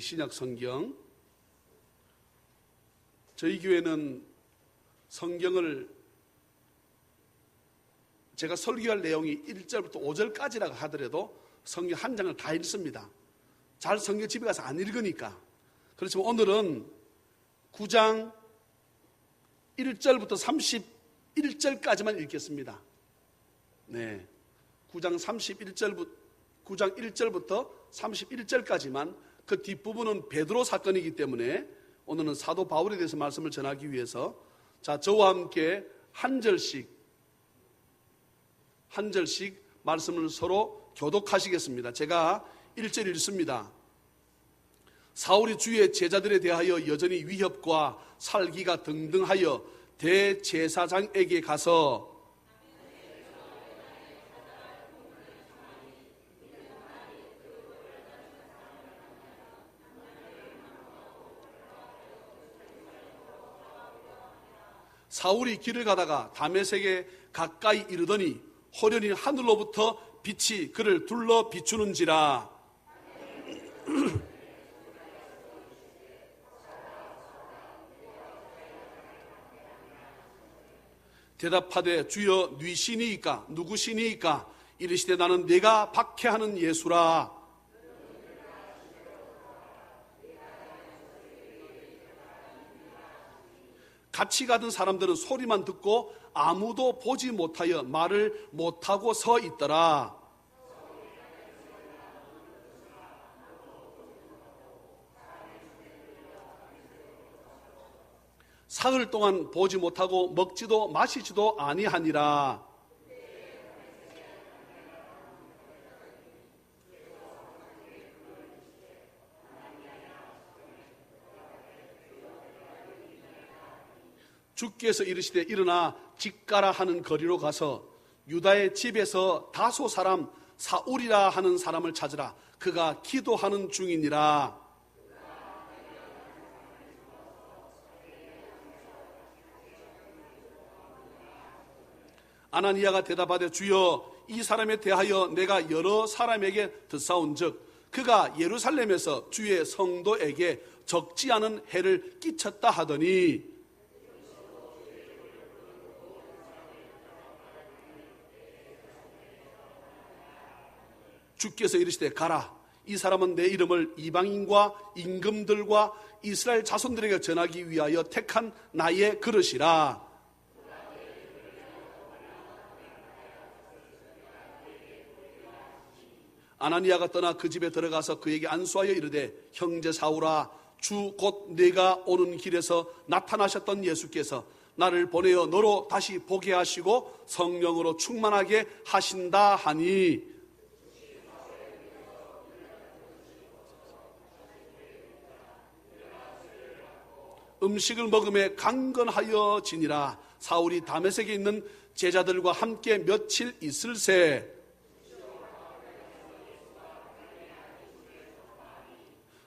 신약 성경, 저희 교회는 성경을 제가 설교할 내용이 1절부터 5절까지라고 하더라도 성경 한 장을 다 읽습니다. 잘 성경 집에 가서 안 읽으니까. 그렇지만 오늘은 9장 1절부터 31절까지만 읽겠습니다. 네, 9장 1절부터 31절까지만. 그 뒷부분은 베드로 사건이기 때문에 오늘은 사도 바울에 대해서 말씀을 전하기 위해서 저와 함께 한 절씩 말씀을 서로 교독하시겠습니다. 제가 1절 읽습니다. 사울이 주의 제자들에 대하여 여전히 위협과 살기가 등등하여 대제사장에게 가서 사울이 길을 가다가 다메섹에 가까이 이르더니 호련히 하늘로부터 빛이 그를 둘러 비추는지라. 대답하되 주여 뉘시니이까 누구시니이까? 이르시되 나는 내가 박해하는 예수라. 같이 가던 사람들은 소리만 듣고 아무도 보지 못하여 말을 못하고 서 있더라. 사흘 동안 보지 못하고 먹지도 마시지도 아니하니라. 주께서 이르시되 일어나 직가라 하는 거리로 가서 유다의 집에서 다소 사람 사울이라 하는 사람을 찾으라. 그가 기도하는 중이니라. 아나니아가 대답하되 주여 이 사람에 대하여 내가 여러 사람에게 듣사온즉 그가 예루살렘에서 주의 성도에게 적지 않은 해를 끼쳤다 하더니 주께서 이르시되 가라. 이 사람은 내 이름을 이방인과 임금들과 이스라엘 자손들에게 전하기 위하여 택한 나의 그릇이라. 아나니아가 떠나 그 집에 들어가서 그에게 안수하여 이르되 형제 사울아, 주 곧 내가 오는 길에서 나타나셨던 예수께서 나를 보내어 너로 다시 보게 하시고 성령으로 충만하게 하신다 하니 음식을 먹음에 강건하여 지니라. 사울이 다메섹에 있는 제자들과 함께 며칠 있을새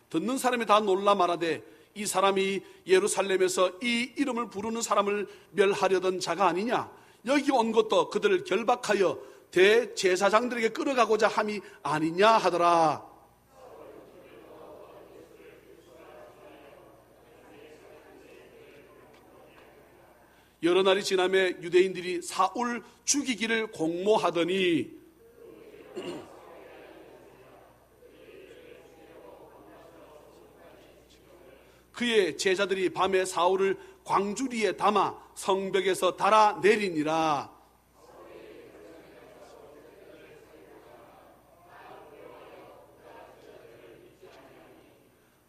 듣는 사람이 다 놀라 말하되 이 사람이 예루살렘에서 이 이름을 부르는 사람을 멸하려던 자가 아니냐? 여기 온 것도 그들을 결박하여 대제사장들에게 끌어가고자 함이 아니냐 하더라. 여러 날이 지나매 유대인들이 사울 죽이기를 공모하더니 그의 제자들이 밤에 사울을 광주리에 담아 성벽에서 달아 내리니라.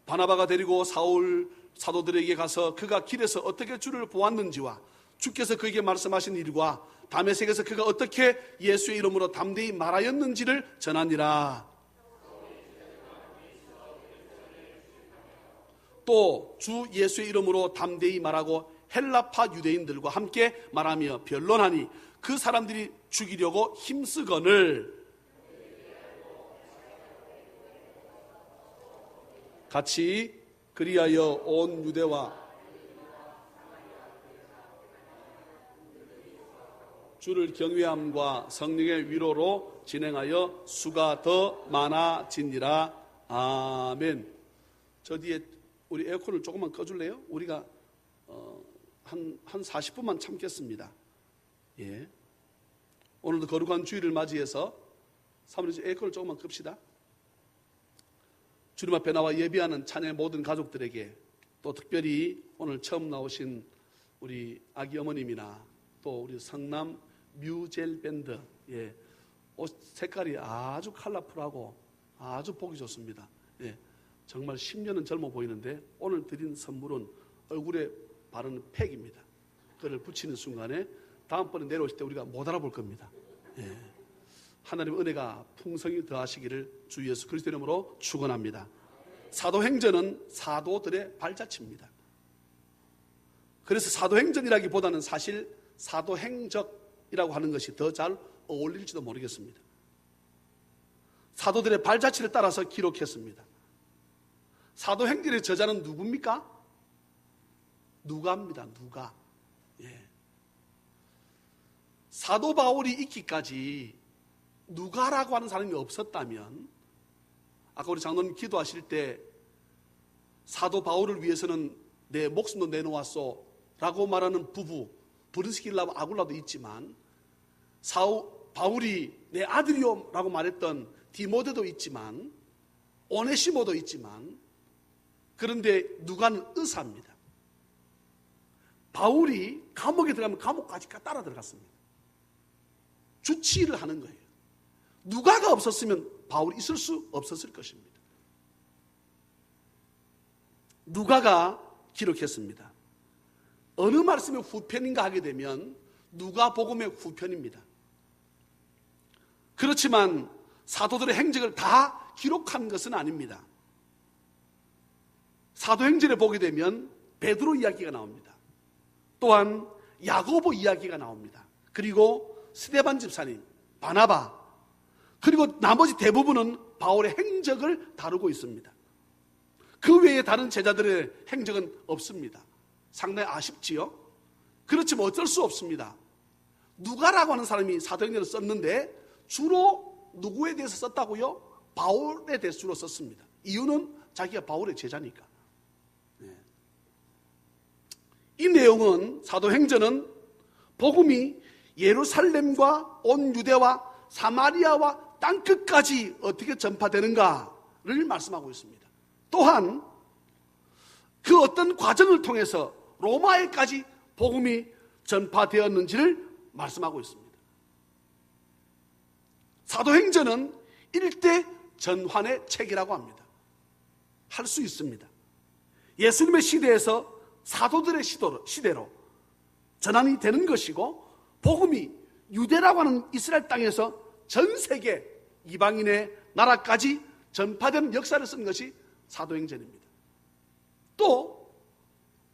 바나바가 데리고 사울 사도들에게 가서 그가 길에서 어떻게 주를 보았는지와 주께서 그에게 말씀하신 일과 다메섹에서 그가 어떻게 예수의 이름으로 담대히 말하였는지를 전하니라. 또 주 예수의 이름으로 담대히 말하고 헬라파 유대인들과 함께 말하며 변론하니 그 사람들이 죽이려고 힘쓰거늘 같이 그리하여 온 유대와 주를 경외함과 성령의 위로로 진행하여 수가 더 많아지니라. 아멘. 저 뒤에 우리 에어컨을 조금만 꺼줄래요? 우리가 한 40분만 참겠습니다. 예. 오늘도 거룩한 주일을 맞이해서 사모님 에어컨을 조금만 끕시다. 주님 앞에 나와 예비하는 찬양의 모든 가족들에게, 또 특별히 오늘 처음 나오신 우리 아기 어머님이나 또 우리 성남 뮤젤 밴드, 예, 옷 색깔이 아주 컬러풀하고 아주 보기 좋습니다. 예, 정말 10년은 젊어 보이는데 오늘 드린 선물은 얼굴에 바르는 팩입니다. 그걸 붙이는 순간에 다음번에 내려오실 때 우리가 못 알아볼 겁니다. 예, 하나님의 은혜가 풍성히 더하시기를 주 예수 그리스도 이름으로 축원합니다. 사도행전은 사도들의 발자취입니다. 그래서 사도행전이라기보다는 사실 사도행적이라고 하는 것이 더 잘 어울릴지도 모르겠습니다. 사도들의 발자취를 따라서 기록했습니다. 사도행전의 저자는 누굽니까? 누가입니다. 누가. 예. 사도 바울이 있기까지 누가라고 하는 사람이 없었다면, 아까 우리 장로님 기도하실 때 사도 바울을 위해서는 내 목숨도 내놓았소 라고 말하는 부부 브리스길라와 아굴라도 있지만, 바울이 내 아들이요 라고 말했던 디모데도 있지만, 오네시모도 있지만, 그런데 누가는 의사입니다. 바울이 감옥에 들어가면 감옥까지 따라 들어갔습니다. 주치의를 하는 거예요. 누가가 없었으면 바울이 있을 수 없었을 것입니다. 누가가 기록했습니다. 어느 말씀의 후편인가 하게 되면 누가복음의 후편입니다. 그렇지만 사도들의 행적을 다 기록한 것은 아닙니다. 사도행전에 보게 되면 베드로 이야기가 나옵니다. 또한 야고보 이야기가 나옵니다. 그리고 스데반 집사님, 바나바, 그리고 나머지 대부분은 바울의 행적을 다루고 있습니다. 그 외에 다른 제자들의 행적은 없습니다. 상당히 아쉽지요? 그렇지만 어쩔 수 없습니다. 누가라고 하는 사람이 사도행전을 썼는데 주로 누구에 대해서 썼다고요? 바울에 대해서 주로 썼습니다. 이유는 자기가 바울의 제자니까. 이 내용은, 사도행전은 복음이 예루살렘과 온 유대와 사마리아와 땅끝까지 어떻게 전파되는가를 말씀하고 있습니다. 또한 그 어떤 과정을 통해서 로마에까지 복음이 전파되었는지를 말씀하고 있습니다. 사도행전은 일대 전환의 책이라고 합니다. 할 수 있습니다. 예수님의 시대에서 사도들의 시대로 전환이 되는 것이고, 복음이 유대라고 하는 이스라엘 땅에서 전 세계 이방인의 나라까지 전파되는 역사를 쓴 것이 사도행전입니다. 또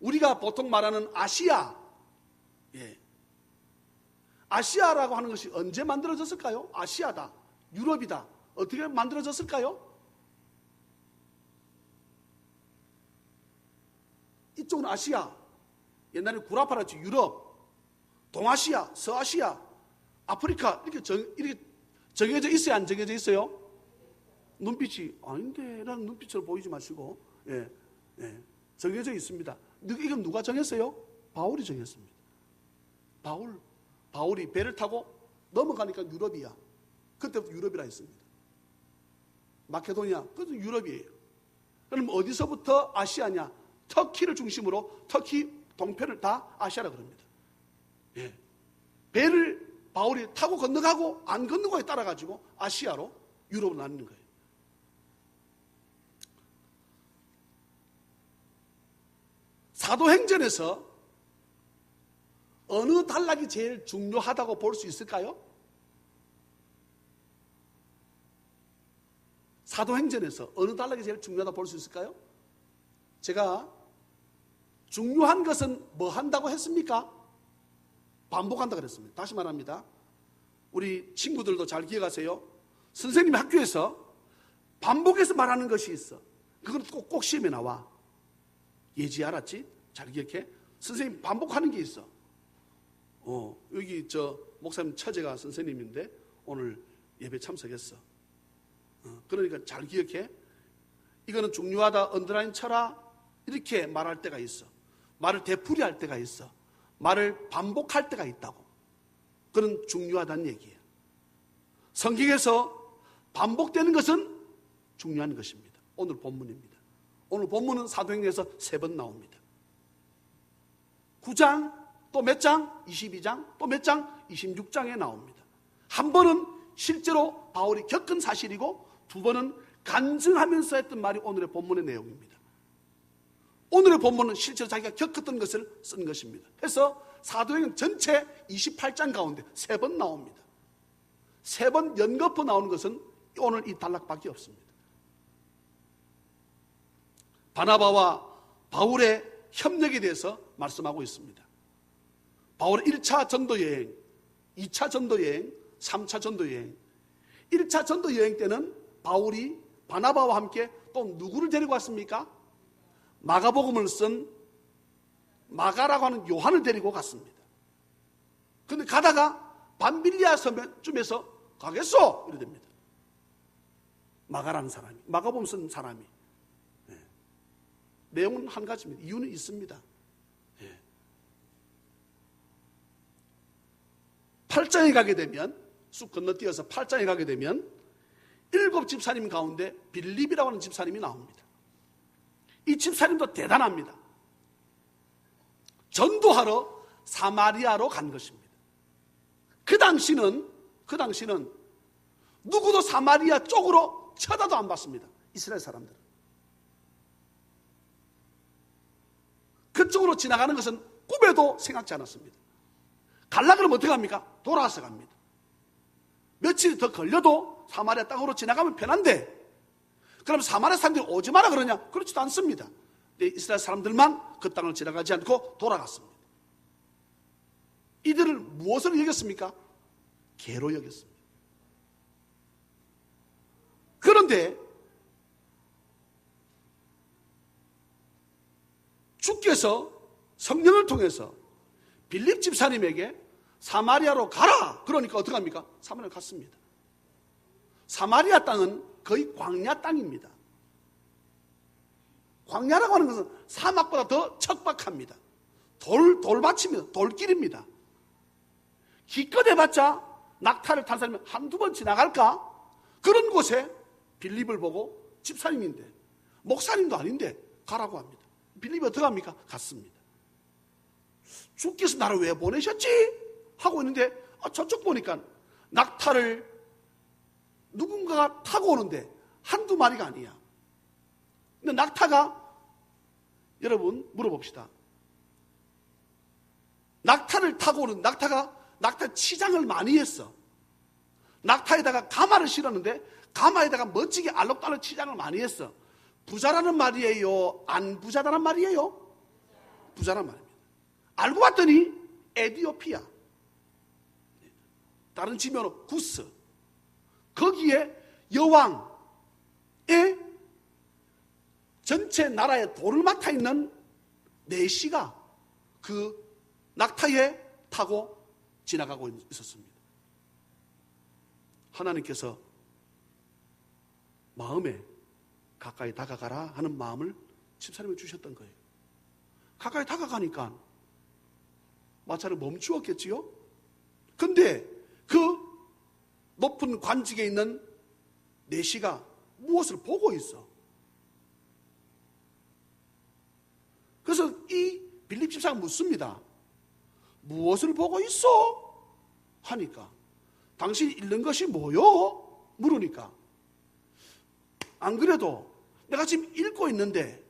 우리가 보통 말하는 아시아, 아시아라고 하는 것이 언제 만들어졌을까요? 아시아다, 유럽이다, 어떻게 만들어졌을까요? 이쪽은 아시아, 옛날에 구라파라지, 유럽, 동아시아, 서아시아, 아프리카, 이렇게 정해져 있어요? 안 정해져 있어요? 눈빛이 아닌데 라는 눈빛으로 보이지 마시고, 정해져 있습니다. 이건 누가 정했어요? 바울이 정했습니다. 바울이 배를 타고 넘어가니까 유럽이야. 그때부터 유럽이라 했습니다. 마케도니아, 그것도 유럽이에요. 그럼 어디서부터 아시아냐? 터키를 중심으로 터키 동편을 다 아시아라 그럽니다. 배를 바울이 타고 건너가고 안 건너고에 따라가지고 아시아로 유럽으로 나뉘는 거예요. 사도행전에서 어느 단락이 제일 중요하다고 볼 수 있을까요? 사도행전에서 어느 단락이 제일 중요하다고 볼 수 있을까요? 제가 중요한 것은 뭐 한다고 했습니까? 반복한다 그랬습니다. 다시 말합니다. 우리 친구들도 잘 기억하세요. 선생님이 학교에서 반복해서 말하는 것이 있어. 그건 꼭 시험에 나와. 예지 알았지? 잘 기억해. 선생님 반복하는 게 있어. 여기 목사님 처제가 선생님인데 오늘 예배 참석했어. 그러니까 잘 기억해. 이거는 중요하다, 언더라인 쳐라, 이렇게 말할 때가 있어. 말을 되풀이할 때가 있어. 말을 반복할 때가 있다고. 그런 중요하다는 얘기예요. 성경에서 반복되는 것은 중요한 것입니다. 오늘 본문입니다. 오늘 본문은 사도행전에서 3번 나옵니다. 9장, 또 몇 장? 22장, 또 몇 장? 26장에 나옵니다. 한 번은 실제로 바울이 겪은 사실이고, 두 번은 간증하면서 했던 말이 오늘의 본문의 내용입니다. 오늘의 본문은 실제로 자기가 겪었던 것을 쓴 것입니다. 그래서 사도행전 전체 28장 가운데 3번 나옵니다. 3번 연거푸 나오는 것은 오늘 이 단락밖에 없습니다. 바나바와 바울의 협력에 대해서 말씀하고 있습니다. 바울의 1차 전도여행, 2차 전도여행, 3차 전도여행. 1차 전도여행 때는 바울이 바나바와 함께 또 누구를 데리고 왔습니까? 마가복음을 쓴 마가라고 하는 요한을 데리고 갔습니다. 그런데 가다가 밤빌리아 섬쯤에서 가겠소? 이래 됩니다. 마가라는 사람이, 마가복음 쓴 사람이. 내용은 한 가지입니다. 이유는 있습니다. 8장에 가게 되면, 쑥 건너뛰어서 8장에 가게 되면 7 집사님 가운데 빌립이라고 하는 집사님이 나옵니다. 이 집사님도 대단합니다. 전도하러 사마리아로 간 것입니다. 그 당시는 누구도 사마리아 쪽으로 쳐다도 안 봤습니다. 이스라엘 사람들은. 그쪽으로 지나가는 것은 꿈에도 생각지 않았습니다. 갈라 그러면 어떻게 합니까? 돌아서 갑니다. 며칠 더 걸려도 사마리아 땅으로 지나가면 편한데, 그럼 사마리아 사람들이 오지 마라 그러냐? 그렇지도 않습니다. 이스라엘 사람들만 그 땅을 지나가지 않고 돌아갔습니다. 이들을 무엇으로 여겼습니까? 개로 여겼습니다. 그런데 주께서 성령을 통해서 빌립 집사님에게 사마리아로 가라! 그러니까 어떻게 합니까? 사마리아로 갔습니다. 사마리아 땅은 거의 광야 땅입니다. 광야라고 하는 것은 사막보다 더 척박합니다. 돌밭입니다. 돌길입니다. 기껏 해봤자 낙타를 탄 사람이 한두 번 지나갈까? 그런 곳에 빌립을 보고, 집사님인데, 목사님도 아닌데 가라고 합니다. 빌립이 어떻게 합니까? 갔습니다. 주께서 나를 왜 보내셨지? 하고 있는데, 저쪽 보니까 낙타를 누군가가 타고 오는데 한두 마리가 아니야. 근데 낙타가, 여러분 물어봅시다. 낙타를 타고 오는, 낙타 치장을 많이 했어. 낙타에다가 가마를 실었는데 가마에다가 멋지게 알록달록 치장을 많이 했어. 부자라는 말이에요? 안 부자라는 말이에요? 부자라는 말입니다. 알고 봤더니 에디오피아, 다른 지명으로 구스, 거기에 여왕의 전체 나라의 돌을 맡아 있는 내시가 그 낙타에 타고 지나가고 있었습니다. 하나님께서 마음에 가까이 다가가라 하는 마음을 집사님에 주셨던 거예요. 가까이 다가가니까 마차를 멈추었겠지요? 근데 그 높은 관직에 있는 내시가 무엇을 보고 있어? 그래서 이 빌립 집사가 묻습니다. 무엇을 보고 있어? 하니까, 당신이 읽는 것이 뭐요? 물으니까, 안 그래도 내가 지금 읽고 있는데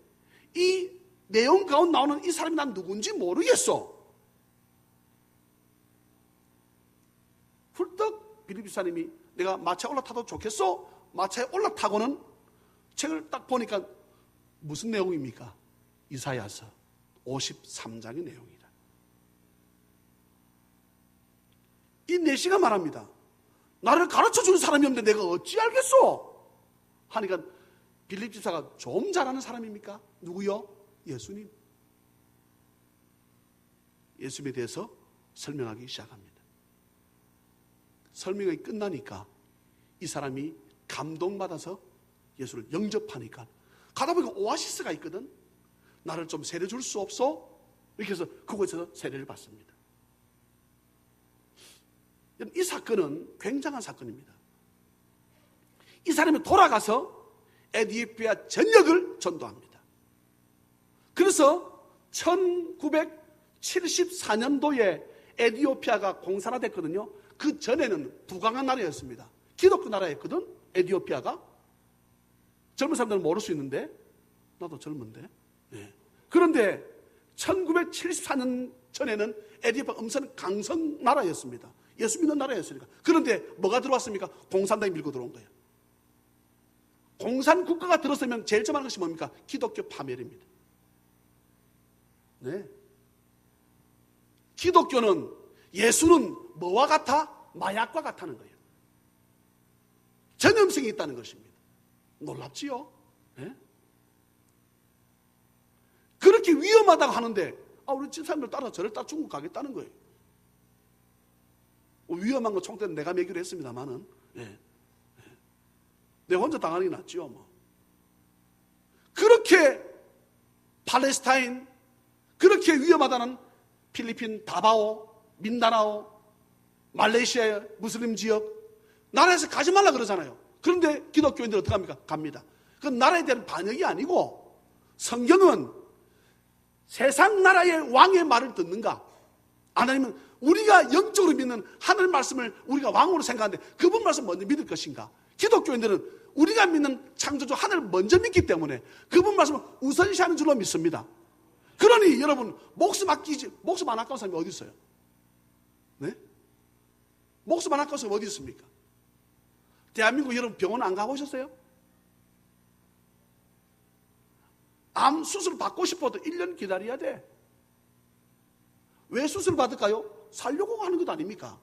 이 내용 가운데 나오는 이 사람이 난 누군지 모르겠어. 훌떡 빌립 집사님이, 내가 마차에 올라타도 좋겠어? 마차에 올라타고는 책을 딱 보니까 무슨 내용입니까? 이사야서 53장의 내용이라. 이 내시가 말합니다. 나를 가르쳐주는 사람이 없는데 내가 어찌 알겠어? 하니까 빌립 집사가 좀 잘하는 사람입니까? 누구요? 예수님. 예수님에 대해서 설명하기 시작합니다. 설명이 끝나니까 이 사람이 감동받아서 예수를 영접하니까 가다 보니까 오아시스가 있거든. 나를 좀 세례 줄 수 없어? 이렇게 해서 그곳에서 세례를 받습니다. 이 사건은 굉장한 사건입니다. 이 사람이 돌아가서 에티오피아 전역을 전도합니다. 그래서 1974년도에 에티오피아가 공산화됐거든요. 그 전에는 부강한 나라였습니다. 기독교 나라였거든, 에티오피아가. 젊은 사람들은 모를 수 있는데, 나도 젊은데. 네. 그런데 1974년 전에는 에티오피아가 엄청 강성 나라였습니다. 예수 믿는 나라였으니까. 그런데 뭐가 들어왔습니까? 공산당이 밀고 들어온 거예요. 공산 국가가 들었으면 제일 처음 하는 것이 뭡니까? 기독교 파멸입니다. 네. 기독교는, 예수는 뭐와 같아? 마약과 같다는 거예요. 전염성이 있다는 것입니다. 놀랍지요? 네? 그렇게 위험하다고 하는데, 우리 집사람들 따라 저를 따라 중국 가겠다는 거예요. 위험한 거 총대는 내가 매기로 했습니다만은, 네. 내 혼자 당하는 게 낫죠, 뭐. 그렇게 팔레스타인, 그렇게 위험하다는 필리핀, 다바오, 민다나오, 말레이시아의 무슬림 지역, 나라에서 가지 말라 그러잖아요. 그런데 기독교인들 어떻게 합니까? 갑니다. 그건 나라에 대한 반역이 아니고, 성경은 세상 나라의 왕의 말을 듣는가? 아니면 우리가 영적으로 믿는 하늘 말씀을 우리가 왕으로 생각하는데 그분 말씀 먼저 믿을 것인가? 기독교인들은 우리가 믿는 창조주 하늘을 먼저 믿기 때문에 그분 말씀을 우선시하는 줄로 믿습니다. 그러니 여러분, 목숨 안 아까운 사람이 어디 있어요? 네? 목숨 안 아까운 사람이 어디 있습니까? 대한민국 여러분 병원 안 가보셨어요? 암 수술 받고 싶어도 1년 기다려야 돼. 왜 수술 받을까요? 살려고 하는 것 아닙니까?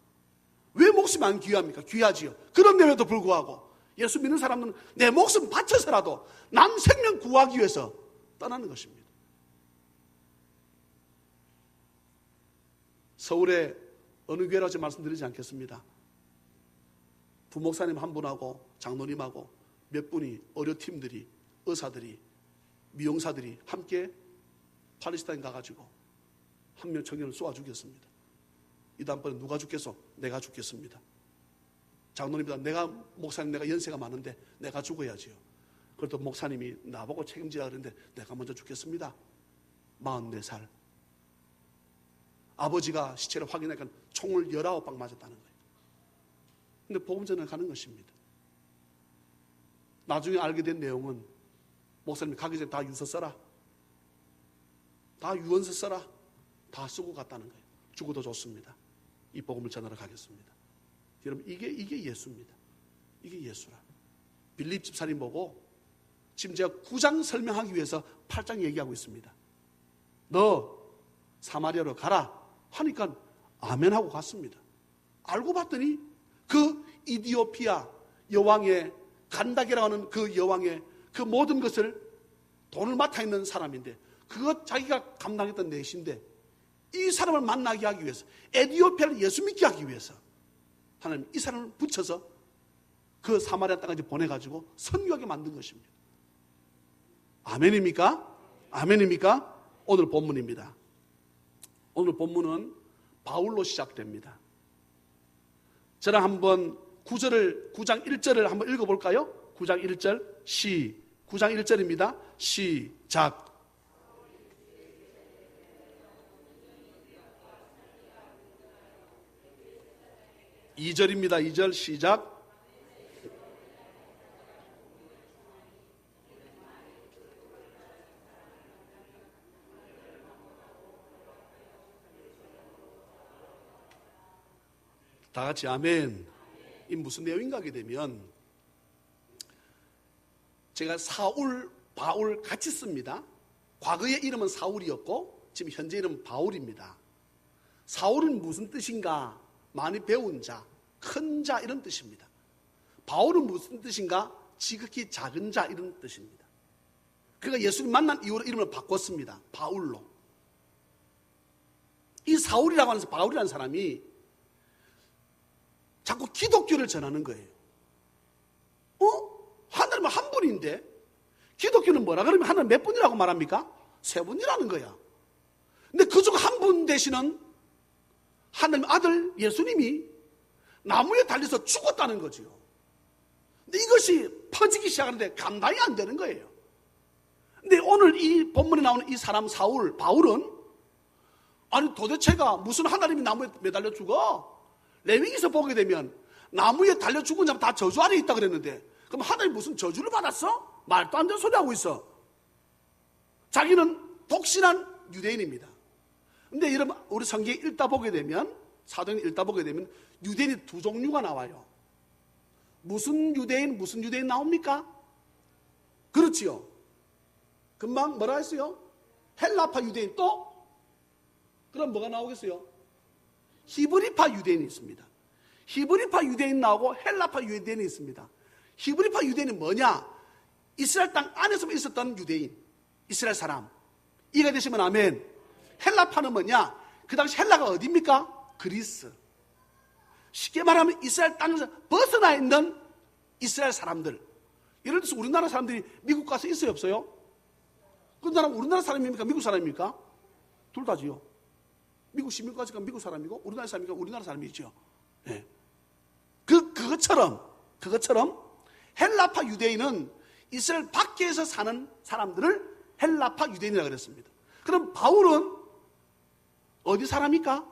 왜 목숨이 안 귀합니까? 귀하지요. 그런데에도 불구하고 예수 믿는 사람들은 내 목숨 바쳐서라도 남 생명 구하기 위해서 떠나는 것입니다. 서울에 어느 교회라고 제가 말씀드리지 않겠습니다. 부목사님 한 분하고 장로님하고 몇 분이 의료팀들이, 의사들이, 미용사들이 함께 팔레스타인 가가지고 한 명 청년을 쏘아 죽였습니다. 이 다음번에 누가 죽겠어? 내가 죽겠습니다. 장로님보다 목사님 내가 연세가 많은데 내가 죽어야지요. 그래도 목사님이 나보고 책임지라 그랬는데 내가 먼저 죽겠습니다. 44살. 아버지가 시체를 확인하니까 총을 19방 맞았다는 거예요. 근데 복음 전에 가는 것입니다. 나중에 알게 된 내용은 목사님이 가기 전에 다 유서 써라. 다 유언서 써라. 다 쓰고 갔다는 거예요. 죽어도 좋습니다. 이 복음을 전하러 가겠습니다. 여러분, 이게 예수입니다. 이게 예수라. 빌립 집사님 보고 지금 제가 9장 설명하기 위해서 8장 얘기하고 있습니다. 너 사마리아로 가라 하니까 아멘 하고 갔습니다. 알고 봤더니 그 이디오피아 여왕의 간닥이라고 하는 그 여왕의 그 모든 것을 돈을 맡아 있는 사람인데, 그것 자기가 감당했던 넷인데, 이 사람을 만나게 하기 위해서, 에티오피아를 예수 믿게 하기 위해서 하나님 이 사람을 붙여서 그 사마리아 땅까지 보내가지고 선교하게 만든 것입니다. 아멘입니까? 아멘입니까? 오늘 본문입니다. 오늘 본문은 바울로 시작됩니다. 저랑 한번 9장 1절을 한번 읽어볼까요? 9장 1절 9장 1절입니다. 시작. 2절입니다. 2절 시작. 다 같이 아멘. 이 무슨 내용인가 하게 되면, 제가 사울, 바울 같이 씁니다. 과거의 이름은 사울이었고 지금 현재 이름은 바울입니다. 사울은 무슨 뜻인가? 많이 배운 자, 큰 자 이런 뜻입니다. 바울은 무슨 뜻인가? 지극히 작은 자 이런 뜻입니다. 그러니까 예수님 만난 이후로 이름을 바꿨습니다. 바울로. 이 사울이라고 하는 바울이라는 사람이 자꾸 기독교를 전하는 거예요. 하나님은 한 분인데 기독교는 뭐라 그러면 하나님 몇 분이라고 말합니까? 세 분이라는 거야. 근데 그중 한 분 되시는 하나님 아들 예수님이 나무에 달려서 죽었다는 거지요. 근데 이것이 퍼지기 시작하는데 감당이 안 되는 거예요. 근데 오늘 이 본문에 나오는 이 사람 바울은 아니 도대체가 무슨 하나님이 나무에 매달려 죽어? 레위기서 보게 되면 나무에 달려 죽은 자면 다 저주 아래 있다 그랬는데 그럼 하나님 무슨 저주를 받았어? 말도 안 되는 소리 하고 있어. 자기는 독신한 유대인입니다. 근데 여러분 우리 성경 읽다 보게 되면 사도행 읽다 보게 되면 유대인이 두 종류가 나와요. 무슨 유대인 나옵니까? 그렇지요. 금방 뭐라 했어요? 헬라파 유대인 또? 그럼 뭐가 나오겠어요? 히브리파 유대인이 있습니다. 히브리파 유대인 나오고 헬라파 유대인이 있습니다. 히브리파 유대인이 뭐냐? 이스라엘 땅 안에서 있었던 유대인, 이스라엘 사람. 이해가 되시면 아멘. 헬라파는 뭐냐? 그 당시 헬라가 어디입니까? 그리스. 쉽게 말하면 이스라엘 땅에서 벗어나 있는 이스라엘 사람들. 예를 들어서 우리나라 사람들이 미국 가서 있어요, 없어요? 그 사람 우리나라 사람입니까? 미국 사람입니까? 둘 다지요. 미국 시민까지가 미국 사람이고 우리나라 사람이니까 우리나라 사람이죠. 네. 그것처럼 헬라파 유대인은 이스라엘 밖에서 사는 사람들을 헬라파 유대인이라고 그랬습니다. 그럼 바울은 어디 사람입니까?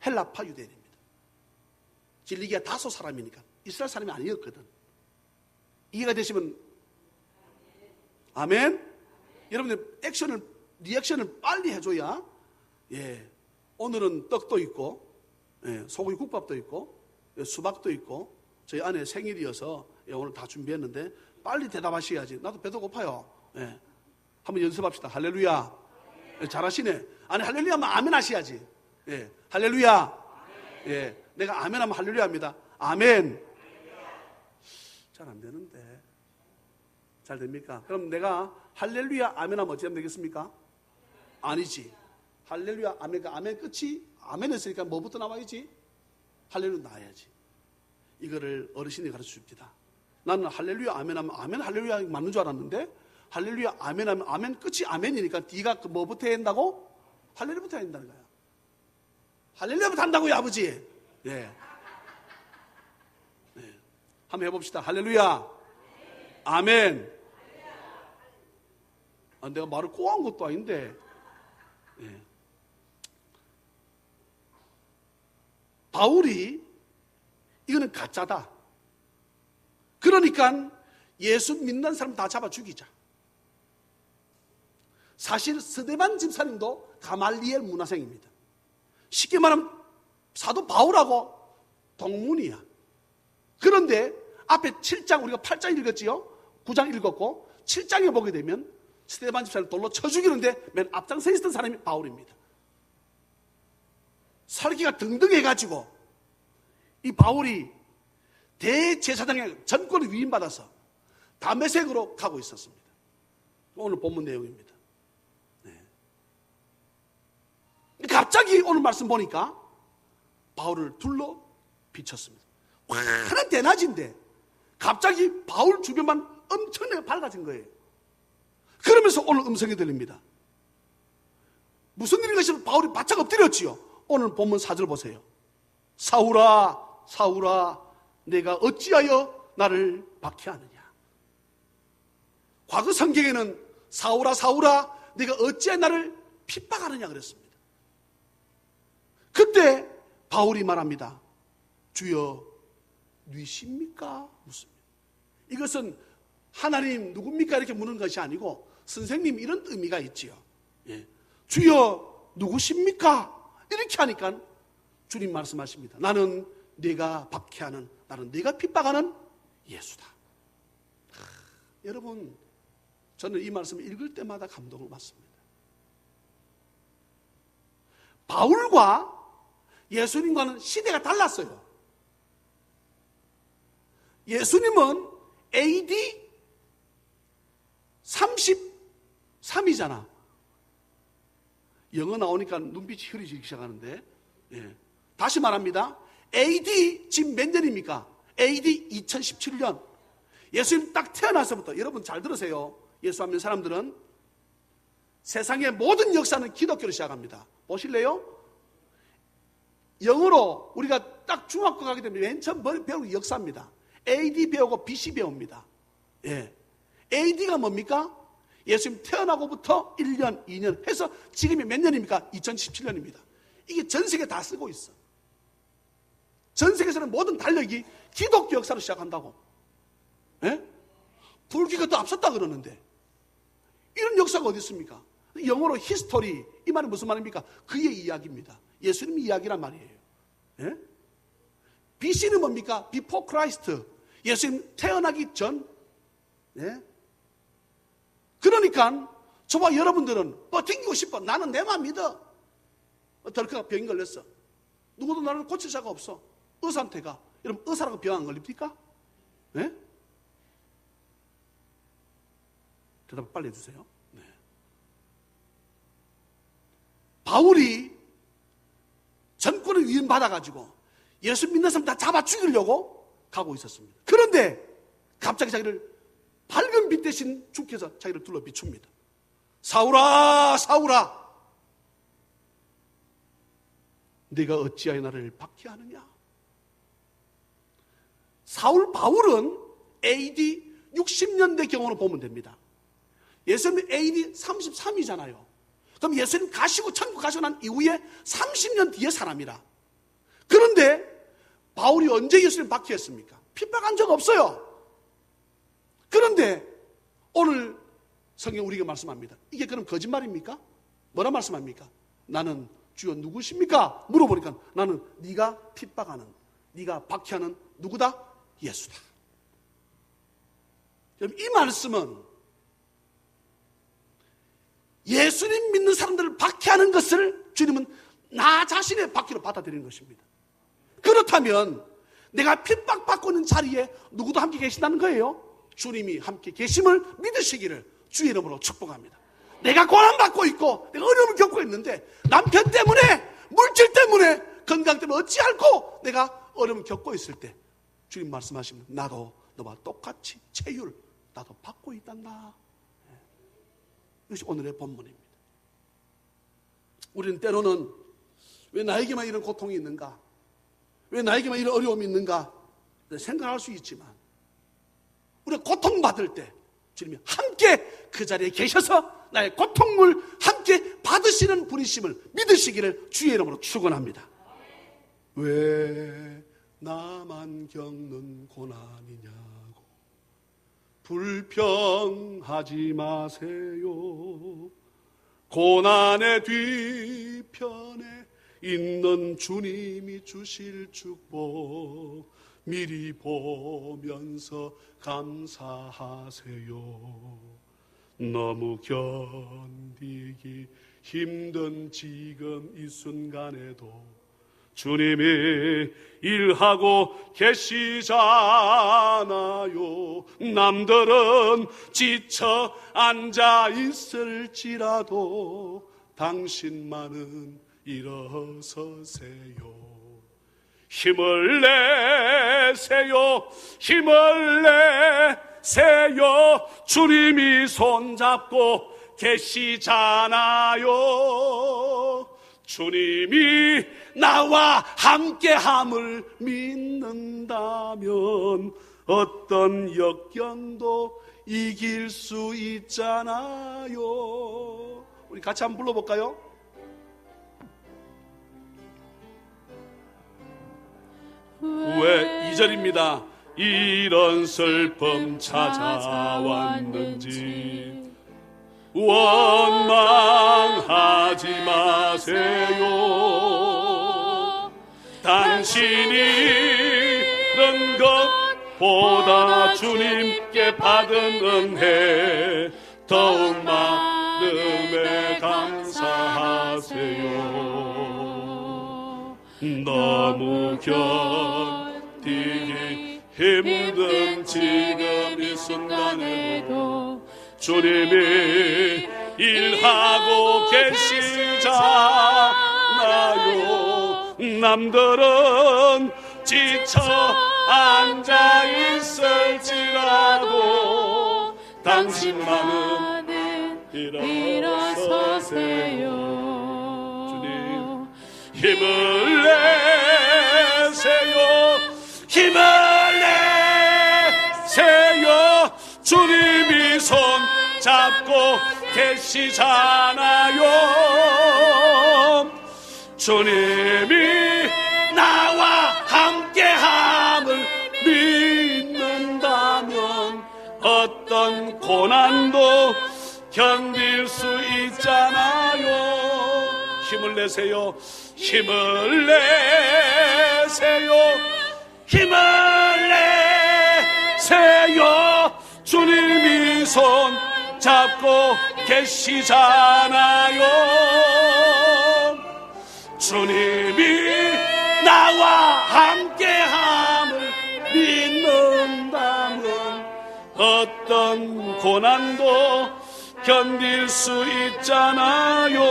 헬라파 유대인입니다. 진리기가 다소 사람이니까 이스라엘 사람이 아니었거든. 이해가 되시면 아멘. 여러분들 리액션을 빨리 해줘야 오늘은 떡도 있고 소고기 국밥도 있고 수박도 있고 저희 아내 생일이어서 오늘 다 준비했는데 빨리 대답하셔야지. 나도 배도 고파요. 한번 연습합시다. 할렐루야. 잘하시네. 아니 할렐루야면 아멘 하셔야지. 할렐루야. 내가 아멘 하면 할렐루야 합니다. 아멘. 잘 안 되는데 잘 됩니까? 그럼 내가 할렐루야 아멘 하면 어찌 하면 되겠습니까? 아니지. 할렐루야 아멘, 아멘 끝이 아멘 했으니까 뭐부터 나와야지? 할렐루야 나와야지. 이거를 어르신이 가르쳐 줍니다. 나는 할렐루야 아멘 하면 아멘 할렐루야 맞는 줄 알았는데 할렐루야 아멘 하면 아멘 끝이 아멘이니까 네가 뭐부터 해야 한다고? 할렐루야부터 해야 한다는 거야. 할렐루야부터 한다고요 아버지. 한번 해봅시다. 할렐루야 아멘. 내가 말을 꼬한 것도 아닌데 바울이 이거는 가짜다. 그러니까 예수 믿는 사람 다 잡아 죽이자. 사실 스데반 집사님도 가말리엘 문화생입니다. 쉽게 말하면 사도 바울하고 동문이야. 그런데 앞에 7장 우리가 8장 읽었지요? 9장 읽었고 7장에 보게 되면 스데반 집사를 돌로 쳐 죽이는데 맨 앞장서 있었던 사람이 바울입니다. 설기가 등등해가지고 이 바울이 대제사장의 전권을 위임받아서 다메섹으로 가고 있었습니다. 오늘 본문 내용입니다. 갑자기 오늘 말씀 보니까 바울을 둘러 비쳤습니다. 환한 대낮인데 갑자기 바울 주변만 엄청나게 밝아진 거예요. 그러면서 오늘 음성이 들립니다. 무슨 일인가 싶어서 바울이 바짝 엎드렸지요. 오늘 본문 4절 보세요. 사울아 사울아 내가 어찌하여 나를 박해하느냐. 과거 성경에는 사울아 사울아 내가 어찌하여 나를 핍박하느냐 그랬습니다. 그때 바울이 말합니다. 주여 누이십니까? 묻습니다. 이것은 하나님 누굽니까? 이렇게 묻는 것이 아니고 선생님 이런 의미가 있지요. 주여 누구십니까? 이렇게 하니까 주님 말씀하십니다. 나는 네가 박해하는, 나는 네가 핍박하는 예수다. 여러분 저는 이 말씀을 읽을 때마다 감동을 받습니다. 바울과 예수님과는 시대가 달랐어요. 예수님은 AD 33이잖아. 영어 나오니까 눈빛이 흐리기 시작하는데 다시 말합니다. AD 지금 몇 년입니까? AD 2017년. 예수님 딱 태어나서부터 여러분 잘 들으세요. 예수 안 믿는 사람들은 세상의 모든 역사는 기독교로 시작합니다. 보실래요? 영어로 우리가 딱 중학교 가게 되면 맨 처음 배우는 역사입니다. AD 배우고 BC 배웁니다. 예. AD가 뭡니까? 예수님 태어나고부터 1년, 2년 해서 지금이 몇 년입니까? 2017년입니다. 이게 전 세계 다 쓰고 있어. 전 세계에서는 모든 달력이 기독교 역사로 시작한다고. 예? 불교가 더 앞섰다 그러는데 이런 역사가 어디 있습니까? 영어로 히스토리, 이 말은 무슨 말입니까? 그의 이야기입니다. 예수님 이야기란 말이에요. 예? BC는 뭡니까? Before Christ. 예수님 태어나기 전. 예? 그러니까 저와 여러분들은 버티고 싶어. 나는 내만 믿어. 덜크가 병이 걸렸어. 누구도 나를 고칠 자가 없어. 의사한테 가. 여러분 의사라고 병 안 걸립니까? 예? 대답 빨리 해주세요. 네. 바울이 전권을 위임받아가지고 예수 믿는 사람 다 잡아 죽이려고 가고 있었습니다. 그런데 갑자기 자기를 밝은 빛 대신 주께서 자기를 둘러 비춥니다. 사울아, 사울아, 네가 어찌하여 나를 박해하느냐? 사울 바울은 AD 60년대 경우로 보면 됩니다. 예수님 AD 33이잖아요. 그럼 예수님 가시고 천국 가시고 난 이후에 30년 뒤의 사람이라. 그런데 바울이 언제 예수님 박해했습니까? 핍박한 적 없어요. 그런데 오늘 성경 우리에게 말씀합니다. 이게 그럼 거짓말입니까? 뭐라 말씀합니까? 나는 주여 누구십니까? 물어보니까 나는 네가 핍박하는, 네가 박해하는 누구다? 예수다. 여러분 이 말씀은 예수님 믿는 사람들을 박해하는 것을 주님은 나 자신의 박해로 받아들이는 것입니다. 그렇다면 내가 핍박받고 있는 자리에 누구도 함께 계신다는 거예요. 주님이 함께 계심을 믿으시기를 주의 이름으로 축복합니다. 내가 고난받고 있고 내가 어려움을 겪고 있는데 남편 때문에, 물질 때문에, 건강 때문에 어찌할꼬 내가 어려움을 겪고 있을 때 주님 말씀하시면 나도 너와 똑같이 체휼 나도 받고 있단다. 이것이 오늘의 본문입니다. 우리는 때로는 왜 나에게만 이런 고통이 있는가? 왜 나에게만 이런 어려움이 있는가? 생각할 수 있지만 우리가 고통받을 때 주님이 함께 그 자리에 계셔서 나의 고통을 함께 받으시는 분이심을 믿으시기를 주의 이름으로 축원합니다. 왜 나만 겪는 고난이냐고 불평하지 마세요. 고난의 뒤편에 있는 주님이 주실 축복 미리 보면서 감사하세요. 너무 견디기 힘든 지금 이 순간에도 주님이 일하고 계시잖아요. 남들은 지쳐 앉아 있을지라도 당신만은 일어서세요. 힘을 내세요. 힘을 내세요. 주님이 손잡고 계시잖아요. 주님이 나와 함께함을 믿는다면 어떤 역경도 이길 수 있잖아요. 우리 같이 한번 불러볼까요? 왜 2절입니다. 이런 슬픔 찾아왔는지 원망하지 마세요. 당신이 잃은 것보다 주님께 받은 은혜 더욱 마음에 감사하세요. 너무 견디기 힘든 지금 이 순간에도 주님이 일하고 계시잖아요. 남들은 지쳐 앉아 있을지라도 당신만은 일어서세요. 주님 힘을 내세요. 힘을 내세요. 주님이 손 잡고 계시잖아요. 주님이 나와 함께함을 믿는다면 어떤 고난도 견딜 수 있잖아요. 힘을 내세요. 힘을 내세요. 힘을 내세요. 주님이 손 잡고 계시잖아요. 주님이 나와 함께함을 믿는다면 어떤 고난도 견딜 수 있잖아요.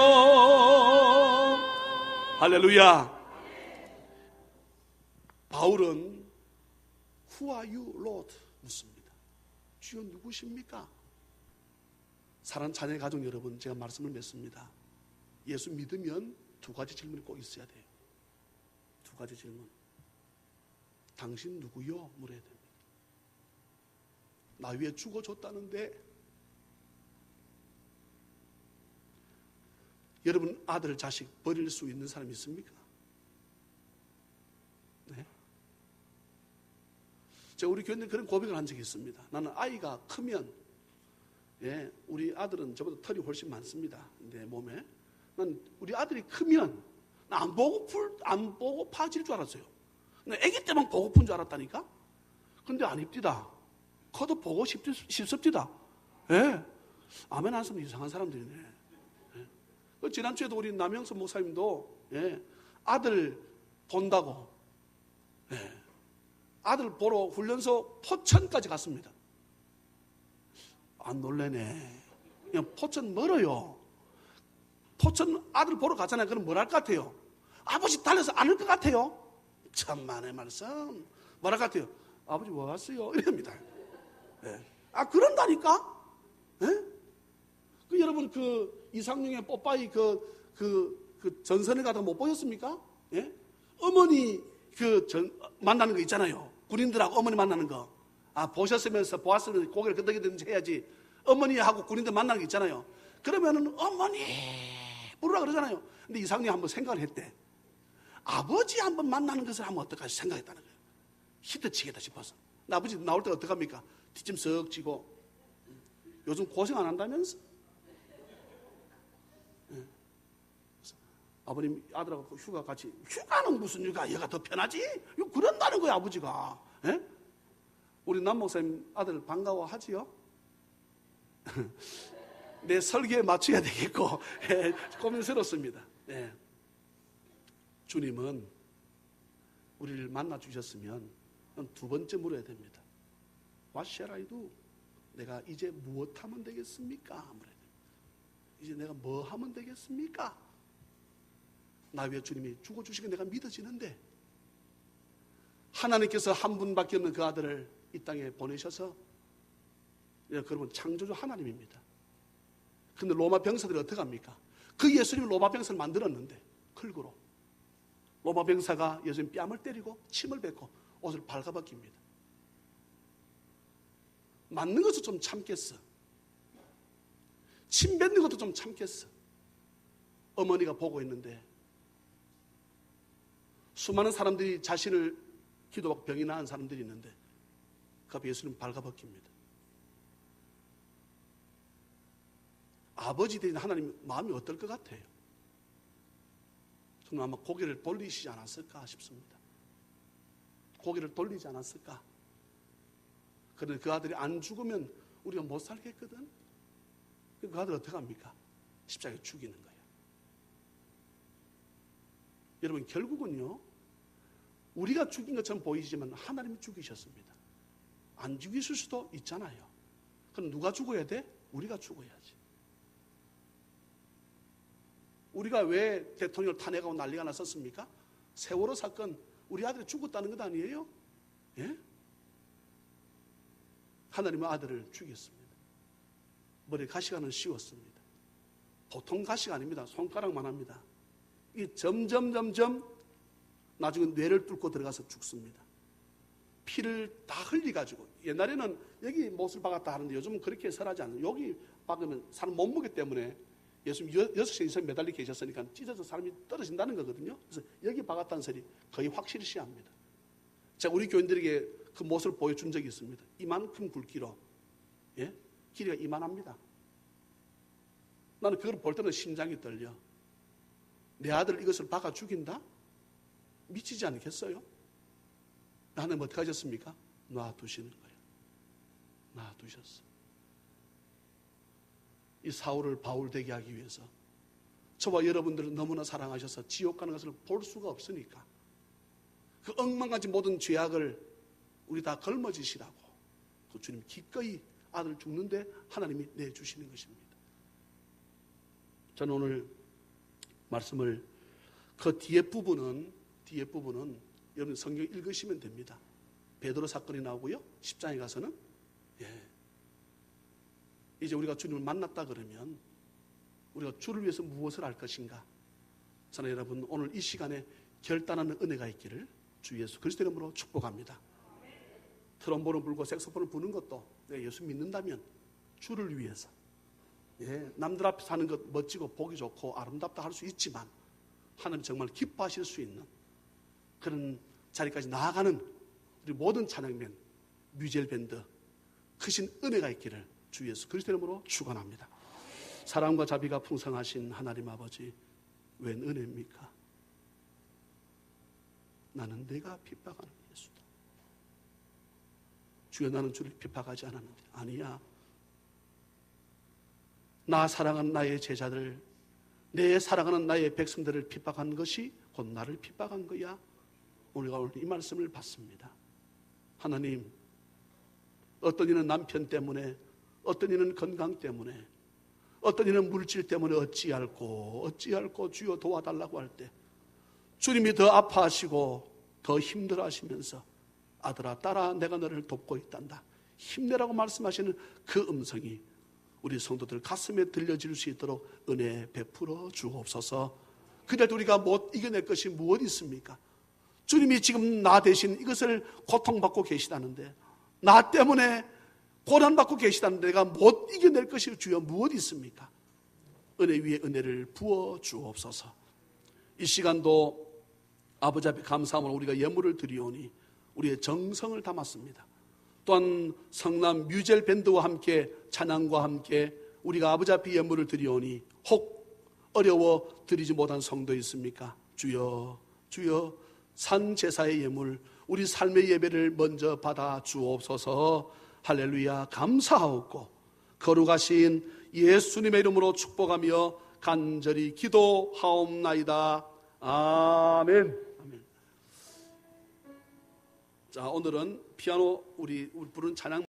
할렐루야. 바울은 Who are you, Lord? 묻습니다. 주여 누구십니까? 사랑하는 자녀 가족 여러분, 제가 말씀을 맺습니다. 예수 믿으면 두 가지 질문이 꼭 있어야 돼요. 두 가지 질문. 당신 누구요? 물어야 됩니다. 나 위해 죽어줬다는데 여러분 아들 자식 버릴 수 있는 사람이 있습니까? 네? 제가 우리 교회는 그런 고백을 한 적이 있습니다. 나는 아이가 크면, 예, 우리 아들은 저보다 털이 훨씬 많습니다. 내 몸에. 난 우리 아들이 크면 안 보고 파질 줄 알았어요. 아기 때만 보고픈 줄 알았다니까. 근데 아닙디다. 커도 보고 싶습디다. 예. 아멘 안 쓰면 이상한 사람들이네. 예. 지난주에도 우리 남영선 목사님도, 예, 아들 본다고, 예, 아들 보러 훈련소 포천까지 갔습니다. 안 놀래네. 그냥 포천 멀어요. 포천 아들 보러 가잖아요. 그럼 뭘 할 것 같아요? 아버지 달려서 안 올 것 같아요? 천만의 말씀. 뭘 할 것 같아요? 아버지 뭐 왔어요? 이럽니다. 예. 아, 그런다니까? 예? 여러분, 이상용의 뽀빠이 전선에 가다가 못 보셨습니까? 예? 어머니 만나는 거 있잖아요. 군인들하고 어머니 만나는 거. 아, 보았으면 고개를 끄덕이든지 해야지. 어머니하고 군인들 만나는 거 있잖아요. 그러면은 어머니 부르라 그러잖아요. 근데 이상용이 한번 생각을 했대. 아버지 한번 만나는 것을 한번 어떡하지 생각했다는 거예요. 히트치겠다 싶어서. 아버지 나올 때 어떡합니까? 뒷짐 쓱 지고. 요즘 고생 안 한다면서? 예. 아버님 아들하고 휴가 같이. 휴가는 무슨 휴가? 얘가 더 편하지? 그런다는 거예요 아버지가. 예? 우리 남목사님 아들 반가워하지요? 내 설계에 맞춰야 되겠고, 예, 고민스럽습니다. 예. 주님은 우리를 만나 주셨으면 두 번째 물어야 됩니다. What shall I do? 내가 이제 무엇 하면 되겠습니까? 물어야 됩니다. 이제 내가 뭐 하면 되겠습니까? 나 위해 주님이 죽어주시게 내가 믿어지는데 하나님께서 한 분밖에 없는 그 아들을 이 땅에 보내셔서, 여러분 창조주 하나님입니다. 근데 로마 병사들이 어떻게 합니까? 그 예수님이 로마 병사를 만들었는데 클구로 로마 병사가 예수님 뺨을 때리고 침을 뱉고 옷을 발가벗깁니다. 맞는 것도 좀 참겠어. 침 뱉는 것도 좀 참겠어. 어머니가 보고 있는데 수많은 사람들이 자신을 기도받고 병이 나은 사람들이 있는데 그 앞에 예수님 발가벗깁니다. 아버지 되신 하나님 마음이 어떨 것 같아요? 저는 아마 고개를 돌리시지 않았을까 싶습니다. 고개를 돌리지 않았을까? 그런데 그 아들이 안 죽으면 우리가 못 살겠거든? 그 아들 어떻게 합니까? 십자가에 죽이는 거예요. 여러분 결국은요, 우리가 죽인 것처럼 보이지만 하나님이 죽이셨습니다. 안 죽이실 수도 있잖아요. 그럼 누가 죽어야 돼? 우리가 죽어야지. 우리가 왜 대통령을 탄핵하고 난리가 났었습니까? 세월호 사건, 우리 아들이 죽었다는 것 아니에요? 예? 하나님의 아들을 죽였습니다. 머리에 가시관을 씌웠습니다. 보통 가시가 아닙니다. 손가락만 합니다. 이 점점 나중에 뇌를 뚫고 들어가서 죽습니다. 피를 다 흘리가지고, 옛날에는 여기 못을 박았다 하는데 요즘은 그렇게 설하지 않아요. 여기 박으면 사람 몸무게 때문에 예수님 6시 이상 매달려 계셨으니까 찢어서 사람이 떨어진다는 거거든요. 그래서 여기 박았다는 소리 거의 확실히 시합니다. 제가 우리 교인들에게 그 못을 보여준 적이 있습니다. 이만큼 굵기로, 예? 길이가 이만합니다. 나는 그걸 볼 때는 심장이 떨려. 내 아들 이것을 박아 죽인다? 미치지 않겠어요? 하나님 어떻게 하셨습니까? 놔두시는 거예요. 놔두셨어. 이 사울을 바울 되게 하기 위해서 저와 여러분들을 너무나 사랑하셔서 지옥 가는 것을 볼 수가 없으니까 그 엉망같이 모든 죄악을 우리 다 걸머지시라고 그 주님 기꺼이 아들 죽는데 하나님이 내주시는 것입니다. 저는 오늘 말씀을 그 뒤에 부분은 여러분 성경 읽으시면 됩니다. 베드로 사건이 나오고요. 10장에 가서는 이제 우리가 주님을 만났다 그러면 우리가 주를 위해서 무엇을 할 것인가? 저는 여러분 오늘 이 시간에 결단하는 은혜가 있기를 주 예수 그리스도 이름으로 축복합니다. 트럼본을 불고 색소폰을 부는 것도 예수 믿는다면 주를 위해서, 남들 앞에 사는 것 멋지고 보기 좋고 아름답다 할 수 있지만 하나님 정말 기뻐하실 수 있는 그런 자리까지 나아가는 우리 모든 찬양맨, 뮤젤 밴드 크신 은혜가 있기를 주 예수 그리스도 이름으로 축원합니다. 사랑과 자비가 풍성하신 하나님 아버지, 웬 은혜입니까? 나는 내가 핍박하는 예수다. 주여, 나는 주를 핍박하지 않았는데. 아니야. 나 사랑하는 나의 제자들, 내 사랑하는 나의 백성들을 핍박한 것이 곧 나를 핍박한 거야. 우리가 오늘 이 말씀을 받습니다. 하나님, 어떤 이는 남편 때문에, 어떤 이는 건강 때문에, 어떤 이는 물질 때문에 어찌할꼬 주여 도와달라고 할 때 주님이 더 아파하시고 더 힘들어하시면서 아들아 딸아 내가 너를 돕고 있단다, 힘내라고 말씀하시는 그 음성이 우리 성도들 가슴에 들려질 수 있도록 은혜 베풀어 주옵소서. 그래도 우리가 못 이겨낼 것이 무엇 있습니까? 주님이 지금 나 대신 이것을 고통받고 계시다는데, 나 때문에 고난받고 계시다는데 내가 못 이겨낼 것이 주여 무엇 있습니까? 은혜 위에 은혜를 부어 주옵소서. 이 시간도 아버지 앞에 감사함으로 우리가 예물을 드리오니 우리의 정성을 담았습니다. 또한 성남 뮤젤 밴드와 함께 찬양과 함께 우리가 아버지 앞에 예물을 드리오니 혹 어려워 드리지 못한 성도 있습니까? 주여 산 제사의 예물, 우리 삶의 예배를 먼저 받아 주옵소서. 할렐루야. 감사하옵고 거룩하신 예수님의 이름으로 축복하며 간절히 기도하옵나이다. 아멘. 자, 오늘은 피아노 우리 부르는 찬양